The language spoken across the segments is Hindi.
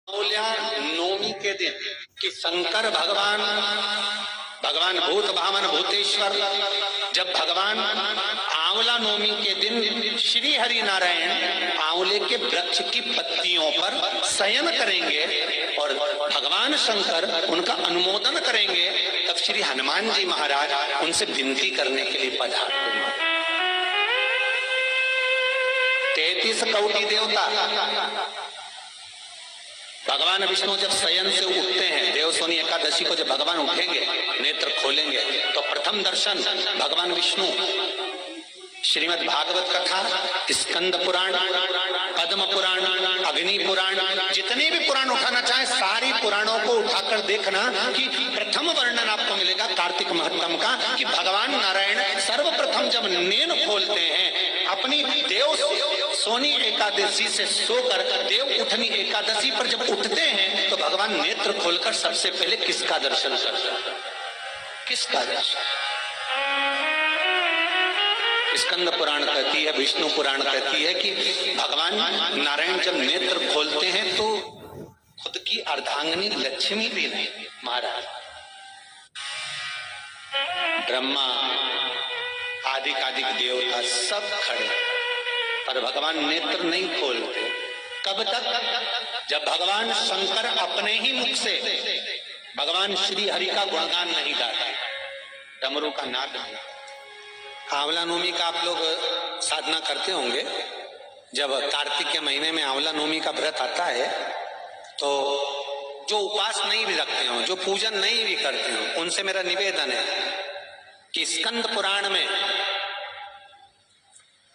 नवमी के दिन कि शंकर भगवान भूत भावन भूतेश्वर जब भगवान आंवला नवमी के दिन श्री हरि नारायण आंवले के वृक्ष की पत्तियों पर शयन करेंगे और भगवान शंकर उनका अनुमोदन करेंगे, तब श्री हनुमान जी महाराज उनसे विनती करने के लिए पधारेंगे। 33 कौटी देवता भगवान विष्णु जब शयन से उठते हैं, देवसोनी एकादशी को जब भगवान उठेंगे, नेत्र खोलेंगे, तो प्रथम दर्शन भगवान विष्णु श्रीमद् भागवत कथा, स्कंद पुराण, पद्म पुराण, अग्नि पुराण, जितने भी पुराण उठाना चाहे सारी पुराणों को उठाकर देखना कि प्रथम वर्णन आपको मिलेगा कार्तिक महत्तम का कि भगवान नारायण सर्वप्रथम जब नेत्र खोलते हैं अपनी देव सोनी एकादशी से सोकर देव उठनी एकादशी पर जब उठते हैं तो भगवान नेत्र खोलकर सबसे पहले किसका दर्शन करते हैं? किसका दर्शन? स्कंद पुराण कहती है, विष्णु पुराण कहती है कि भगवान नारायण जब नेत्र खोलते हैं तो खुद की अर्धांगिनी लक्ष्मी भी नहीं, महाराज ब्रह्मा आदिक देवता सब खड़े, पर भगवान नेत्र नहीं खोलते। कब तक? जब भगवान शंकर अपने ही मुख से भगवान श्री हरि का गुणगान नहीं गाते, डमरू का नाद नहीं। आंवला नवमी का आप लोग साधना करते होंगे, जब कार्तिक के महीने में आंवला नवमी का व्रत आता है तो जो उपवास नहीं भी रखते हो, जो पूजन नहीं भी करते हो, उनसे मेरा निवेदन है कि स्कंद पुराण में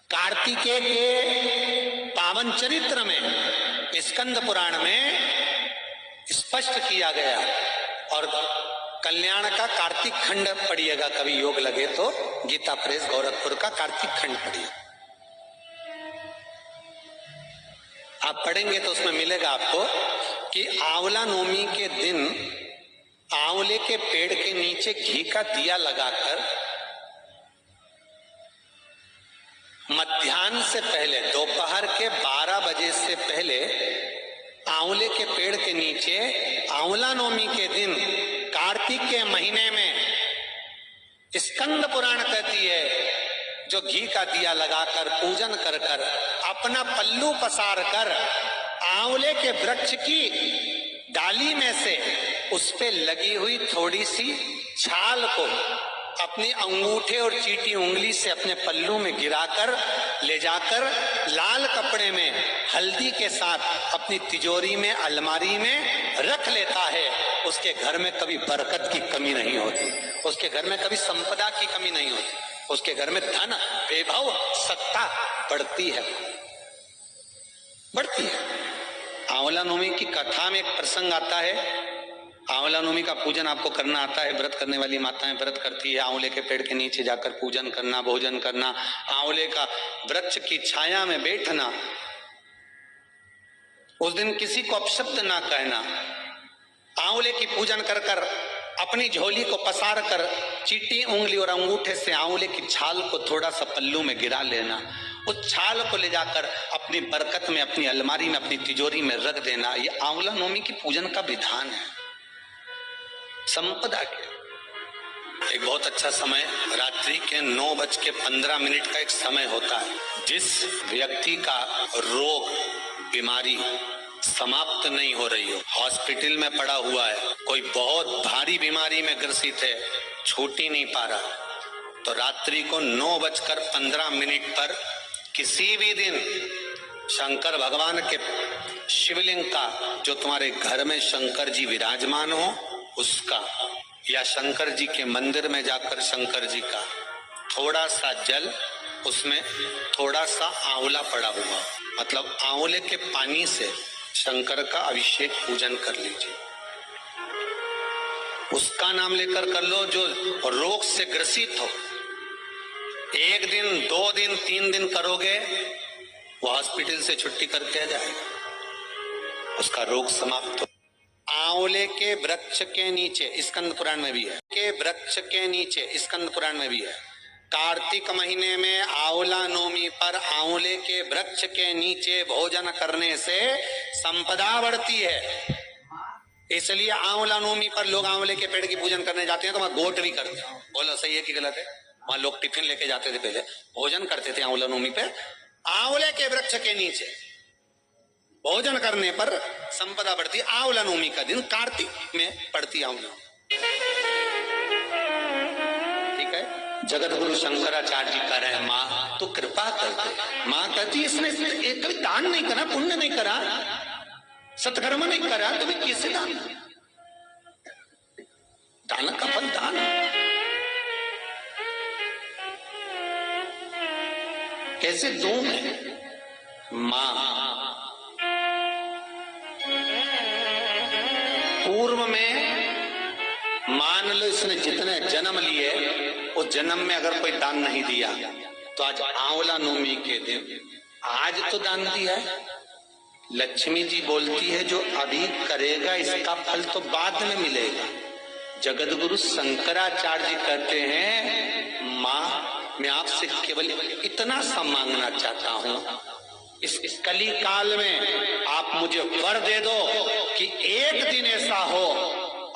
कार्तिकेय के पावन चरित्र में स्कंद पुराण में स्पष्ट किया गया, और कल्याण का कार्तिक खंड पढ़िएगा, कभी योग लगे तो गीता प्रेस गोरखपुर का कार्तिक खंड पढ़िए, आप पढ़ेंगे तो उसमें मिलेगा आपको कि आंवला नवमी के दिन आंवले के पेड़ के नीचे घी का दिया लगाकर मध्याह्न से पहले दोपहर के 12 बजे से पहले आंवले के पेड़ के नीचे आंवला नवमी के दिन कार्तिक के महीने में स्कंद पुराण कहती है जो घी का दिया लगाकर पूजन कर कर अपना पल्लू पसार कर आंवले के वृक्ष की डाली में से उस पे लगी हुई थोड़ी सी छाल को अपनी अंगूठे और चीटी उंगली से अपने पल्लू में गिराकर ले जाकर लाल कपड़े में हल्दी के साथ अपनी तिजोरी में अलमारी में रख लेता है। उसके घर में कभी बरकत की कमी नहीं होती, उसके घर में कभी संपदा की कमी नहीं होती, उसके घर में धन वैभव सत्ता बढ़ती है। आंवला नवमी की कथा में एक प्रसंग आता है, आंवला नवमी का पूजन आपको करना आता है, व्रत करने वाली माताएं व्रत करती है, आंवले के पेड़ के नीचे जाकर पूजन करना, भोजन करना, आंवले का वृक्ष की छाया में बैठना, उस दिन किसी को अपशब्द ना कहना, आंवले की पूजन कर कर अपनी झोली को पसार कर चीटी उंगली और अंगूठे से आंवले की छाल को थोड़ा सा पल्लू में गिरा लेना, उस छाल को ले जाकर अपनी बरकत में अपनी अलमारी में अपनी तिजोरी में रख देना, ये आंवला नवमी की पूजन का विधान है। संपदा के एक बहुत अच्छा समय रात्रि के 9:15 का एक समय होता है, जिस व्यक्ति का रोग बीमारी समाप्त नहीं हो रही हो, हॉस्पिटल में पड़ा हुआ है, कोई बहुत भारी बीमारी में ग्रसित है, छूट ही नहीं पा रहा, तो रात्रि को 9:15 पर किसी भी दिन शंकर भगवान के शिवलिंग का, जो तुम्हारे घर में शंकर जी विराजमान हो उसका, या शंकर जी के मंदिर में जाकर शंकर जी का थोड़ा सा जल, उसमें थोड़ा सा आंवला पड़ा हुआ, मतलब आंवले के पानी से शंकर का अभिषेक पूजन कर लीजिए। उसका नाम लेकर कर लो जो रोग से ग्रसित हो। 1 दिन 2 दिन 3 दिन करोगे, वो हॉस्पिटल से छुट्टी करके आ जाएगा, उसका रोग समाप्त हो। आंवले के वृक्ष के नीचे स्कंद पुराण में भी है, के वृक्ष के नीचे स्कंद पुराण में भी है, कार्तिक महीने में आंवला नवमी पर आंवले के वृक्ष के नीचे भोजन करने से संपदा बढ़ती है। इसलिए आंवला नवमी पर लोग आंवले के पेड़ की पूजन करने जाते हैं तो वहां गोट भी करते हैं। बोलो सही है कि गलत है? वहां लोग टिफिन लेके जाते थे, पहले भोजन करते थे आंवला नवमी पे, आंवले के वृक्ष के नीचे भोजन करने पर संपदा बढ़ती। आंवला नवमी का दिन कार्तिक में पड़ती आंवला, ठीक है। जगत गुरु शंकराचार्य जी कह रहे हैं माँ तो कृपा कर दे। माँ कहती इसने एक कभी दान नहीं करा, पुण्य नहीं करा, सत्कर्म नहीं करा, तो मैं कैसे दान? दान का फल दान। कैसे दो मैं? मां पूर्व में मान लो इसने जितने जन्म लिए उस जन्म में अगर कोई दान नहीं दिया तो आज आंवला नवमी के दिन आज तो दान दिया है। लक्ष्मी जी बोलती है जो अभी करेगा इसका फल तो बाद में मिलेगा। जगत गुरु शंकराचार्य जी कहते हैं मां मैं आपसे केवल इतना सा मांगना चाहता हूं, इस कली काल में आप मुझे वर दे दो कि एक दिन ऐसा हो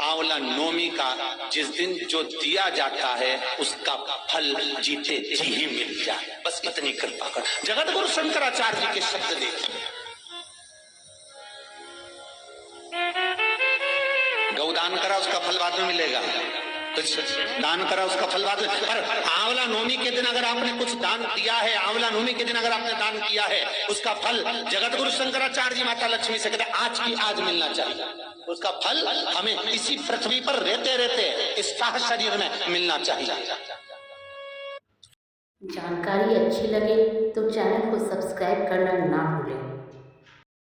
आंवला नवमी का जिस दिन जो दिया जाता है उसका फल जीते जी ही मिल जाए। बस इतनी कृपा कर। जगत गुरु शंकराचार्य जी के शब्द देखिए। गौदान करा उसका फल बाद में मिलेगा, कुछ दान करा उसका फल बाद में। पर आंवला नवमी के दिन अगर आपने कुछ दान दिया है, आंवला नवमी के दिन अगर आपने दान किया है, उसका फल जगत गुरु शंकराचार्य जी माता लक्ष्मी से कहते आज की आज मिलना चाहिए। उसका फल हमें इसी पृथ्वी पर रहते रहते इस शरीर में मिलना चाहिए। जानकारी अच्छी लगे तो चैनल को सब्सक्राइब करना ना भूलें।